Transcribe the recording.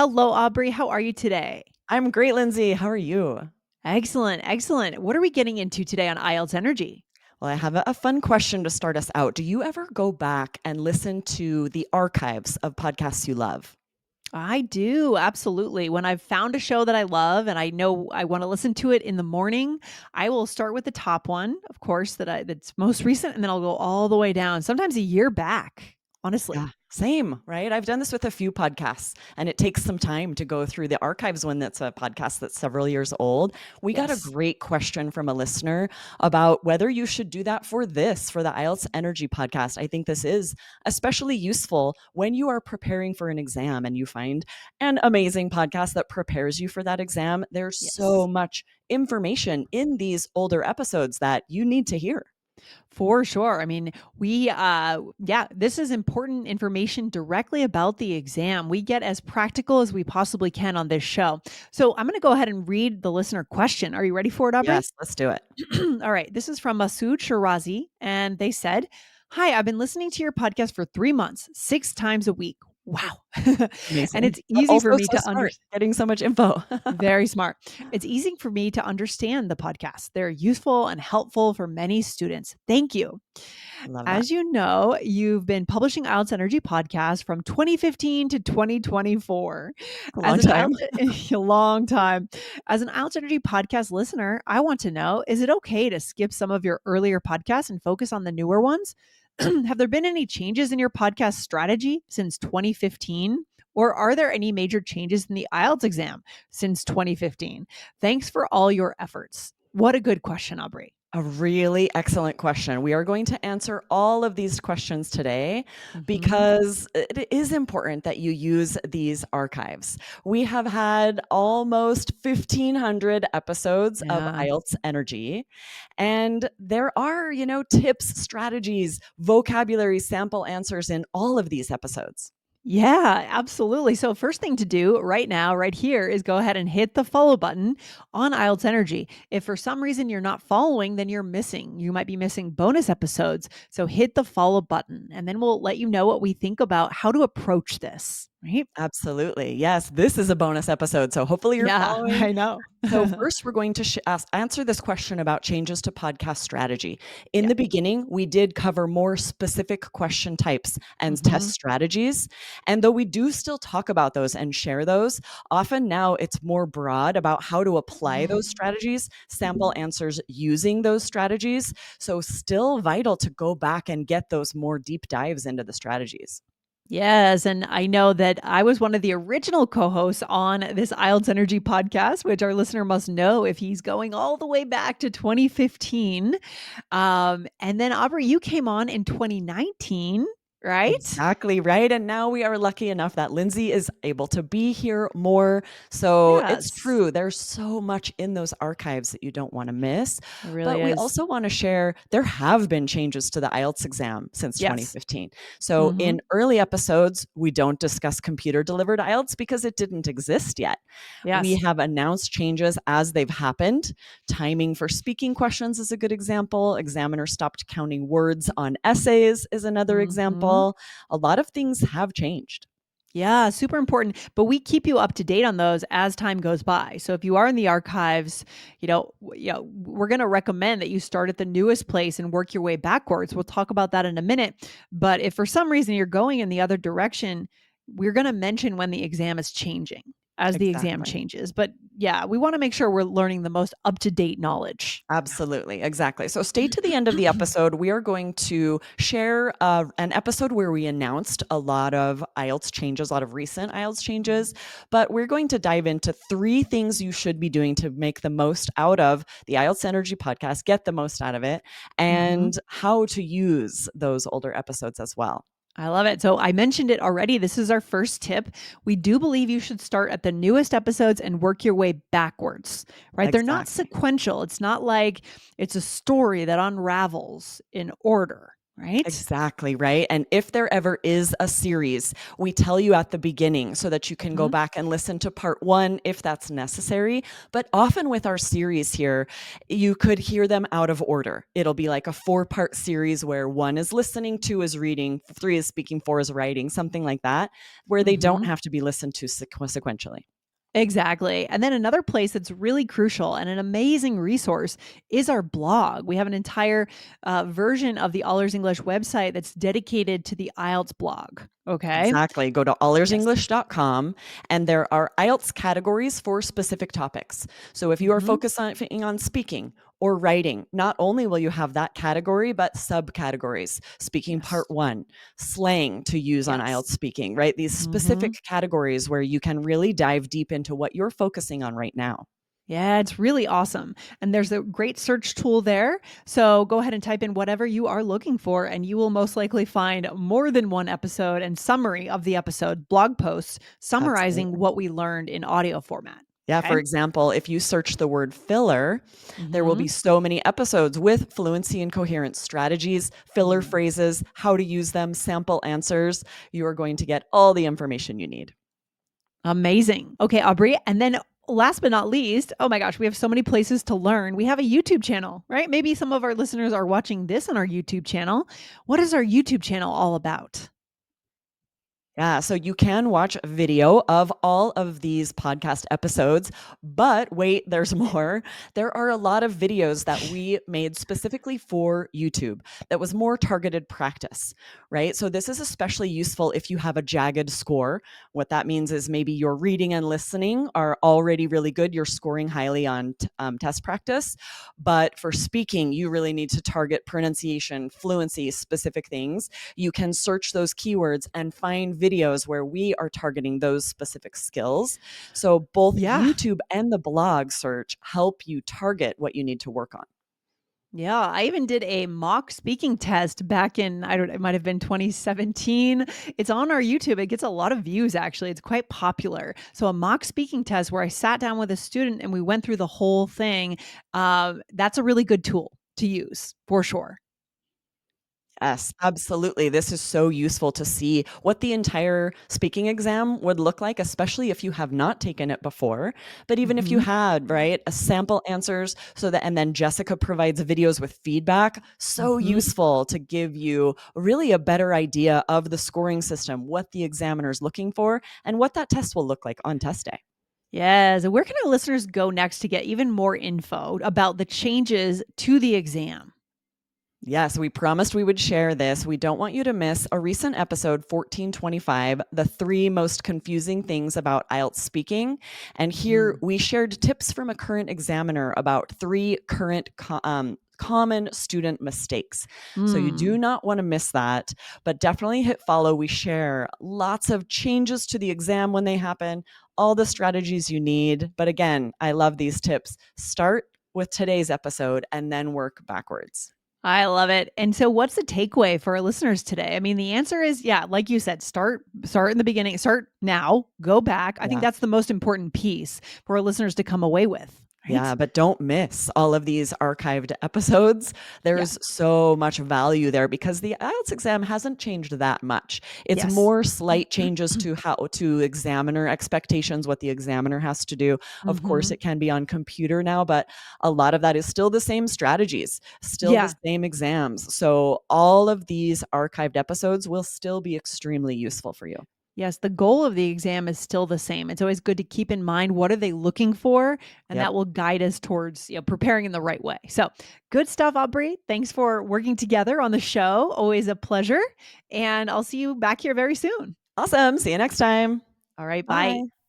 Hello, Aubrey. How are you today? I'm great, Lindsay. How are you? Excellent, excellent. What are we getting into today on IELTS Energy? Well, I have a fun question to start us out. Do you ever go back and listen to the archives of podcasts you love? I do, absolutely. When I've found a show that I love and I know I want to listen to it in the morning, I will start with the top one, of course, that's most recent, and then I'll go all the way down, sometimes a year back, Yeah, honestly. same, right? I've done this with a few podcasts, and it takes some time to go through the archives when that's a podcast that's several years old. We got a Yes. great question from a listener about whether you should do that for the IELTS Energy podcast. I think this is especially useful when you are preparing for an exam and you find an amazing podcast that prepares you for that exam. There's so Yes. much information in these older episodes that you need to hear. For sure. I mean, yeah, this is important information directly about the exam. We get as practical as we possibly can on this show. So I'm going to go ahead and read the listener question. Are you ready for it, Aubrey? Yes, let's do it. All right. This is from Masood Shirazi. And they said, Hi, I've been listening to your podcast for 3 months, 6 times a week. Wow. And Amazing. it's But easy for also me so to smart, understand. getting so much info. Very smart. It's easy for me to understand the podcast. They're useful and helpful for many students. Thank you. I love that. As you know, you've been publishing IELTS Energy podcast from 2015 to 2024. A As long an time. IELTS, a long time. As an IELTS Energy podcast listener, I want to know, is it okay to skip some of your earlier podcasts and focus on the newer ones? Have there been any changes in your podcast strategy since 2015? Or are there any major changes in the IELTS exam since 2015? Thanks for all your efforts. What a good question, Aubrey. A really excellent question. We are going to answer all of these questions today Mhm. because it is important that you use these archives. We have had almost 1,500 episodes of Yeah. IELTS Energy, and there are, tips, strategies, vocabulary, sample answers in all of these episodes. Yeah, absolutely. So, first thing to do right now, right here, is go ahead and hit the follow button on IELTS Energy. If for some reason you're not following, then you're missing. You might be missing bonus episodes. So, hit the follow button, and then we'll let you know what we think about how to approach this, right? Absolutely. Yes, this is a bonus episode, so hopefully you're Yeah, following. I know. So first, we're going to answer this question about changes to podcast strategy. In Yeah. the beginning, we did cover more specific question types and test Hmm. strategies. And though we do still talk about those and share those, often now it's more broad about how to apply those strategies, sample answers using those strategies. So still vital to go back and get those more deep dives into the strategies. Yes, and I know that I was one of the original co-hosts on this IELTS Energy podcast, which our listener must know if he's going all the way back to 2015. And then Aubrey, you came on in 2019, right? Exactly right. And now we are lucky enough that Lindsay is able to be here more. So it's Yes, true. There's so much in those archives that you don't want to miss. it really But we is. also want to share there have been changes to the IELTS exam since Yes. 2015. So Hmm. in early episodes, we don't discuss computer delivered IELTS because it didn't exist yet. We Yes. have announced changes as they've happened. Timing for speaking questions is a good example. Examiner stopped counting words on essays is another Hmm. example. A lot of things have changed. Yeah, super important. But we keep you up to date on those as time goes by. So if you are in the archives, we're going to recommend that you start at the newest place and work your way backwards. We'll talk about that in a minute. But if for some reason you're going in the other direction, we're going to mention when the exam is changing as the exam Exactly. changes. But yeah, we want to make sure we're learning the most up to date knowledge. Absolutely. Exactly. So stay to the end of the episode. We are going to share an episode where we announced a lot of IELTS changes, a lot of recent IELTS changes, but we're going to dive into 3 things you should be doing to make the most out of the IELTS Energy podcast, get the most out of it, Hmm. and how to use those older episodes as well. I love it. So I mentioned it already. This is our first tip. We do believe you should start at the newest episodes and work your way backwards, right? They're not Exactly. sequential. It's not like it's a story that unravels in order. right? Exactly, right? And if there ever is a series, we tell you at the beginning so that you can go Mhm. back and listen to part 1 if that's necessary. But often with our series here, you could hear them out of order. It'll be like a 4-part series where 1 is listening, 2 is reading, 3 is speaking, 4 is writing, something like that, where they don't Mhm. have to be listened to sequentially. Exactly. And then another place that's really crucial and an amazing resource is our blog. We have an entire version of the Allers English website that's dedicated to the IELTS blog. Okay. Exactly. Go to Yes. allersenglish.com and there are IELTS categories for specific topics. So if you are Hmm. focusing on speaking or writing, not only will you have that category, but subcategories. Speaking Yes. part 1, slang to use on Yes. IELTS speaking, right? These Hmm. specific categories where you can really dive deep into what you're focusing on right now. Yeah, it's really awesome. And there's a great search tool there. So go ahead and type in whatever you are looking for, and you will most likely find more than one episode and summary of the episode, blog posts summarizing Absolutely. what we learned in audio format. Yeah, Okay. for example, if you search the word filler, there will be Hmm. so many episodes with fluency and coherence strategies, filler phrases, how to use them, sample answers. You are going to get all the information you need. Amazing. Okay, Aubrey. And then last but not least, oh my gosh, we have so many places to learn. We have a YouTube channel, right? Maybe some of our listeners are watching this on our YouTube channel. What is our YouTube channel all about? Yeah, so you can watch a video of all of these podcast episodes, but wait, there's more. There are a lot of videos that we made specifically for YouTube that was more targeted practice, right? So this is especially useful if you have a jagged score. What that means is maybe your reading and listening are already really good. You're scoring highly on test practice. But for speaking, you really need to target pronunciation, fluency, specific things. You can search those keywords and find videos where we are targeting those specific skills. So both Yeah. YouTube and the blog search help you target what you need to work on. Yeah, I even did a mock speaking test back in I don't it might have been 2017. It's on our YouTube. It gets a lot of views actually. It's quite popular. So a mock speaking test where I sat down with a student and we went through the whole thing. That's a really good tool to use for sure. Yes, absolutely. This is so useful to see what the entire speaking exam would look like, especially if you have not taken it before. But even if you Mhm. had, right, a sample answers so that, and then Jessica provides videos with feedback, so Mhm. useful to give you really a better idea of the scoring system, what the examiner is looking for, and what that test will look like on test day. Yes. And where can our listeners go next to get even more info about the changes to the exam? Yes, we promised we would share this. We don't want you to miss a recent episode 1425, the 3 most confusing things about IELTS speaking. And here Mhm. we shared tips from a current examiner about 3 current common student mistakes. So you do Mm. not want to miss that, but definitely hit follow. We share lots of changes to the exam when they happen, all the strategies you need. But again, I love these tips. Start with today's episode and then work backwards. I love it. And so what's the takeaway for our listeners today? I mean, the answer is yeah, like you said, start in the beginning, start now, go back. I think Yeah. that's the most important piece for our listeners to come away with, Yeah, right? but don't miss all of these archived episodes. Yeah. There's so much value there because the IELTS exam hasn't changed that much. It's Yes. more slight changes to how to examiner expectations, what the examiner has to do. Of course, Mhm. it can be on computer now, but a lot of that is still the same strategies, still the Yeah. same exams. So all of these archived episodes will still be extremely useful for you. Yes, the goal of the exam is still the same. It's always good to keep in mind what are they looking for, and Yep. that will guide us towards, preparing in the right way. So, good stuff, Aubrey. Thanks for working together on the show. Always a pleasure, and I'll see you back here very soon. Awesome. See you next time. All right, bye. Bye.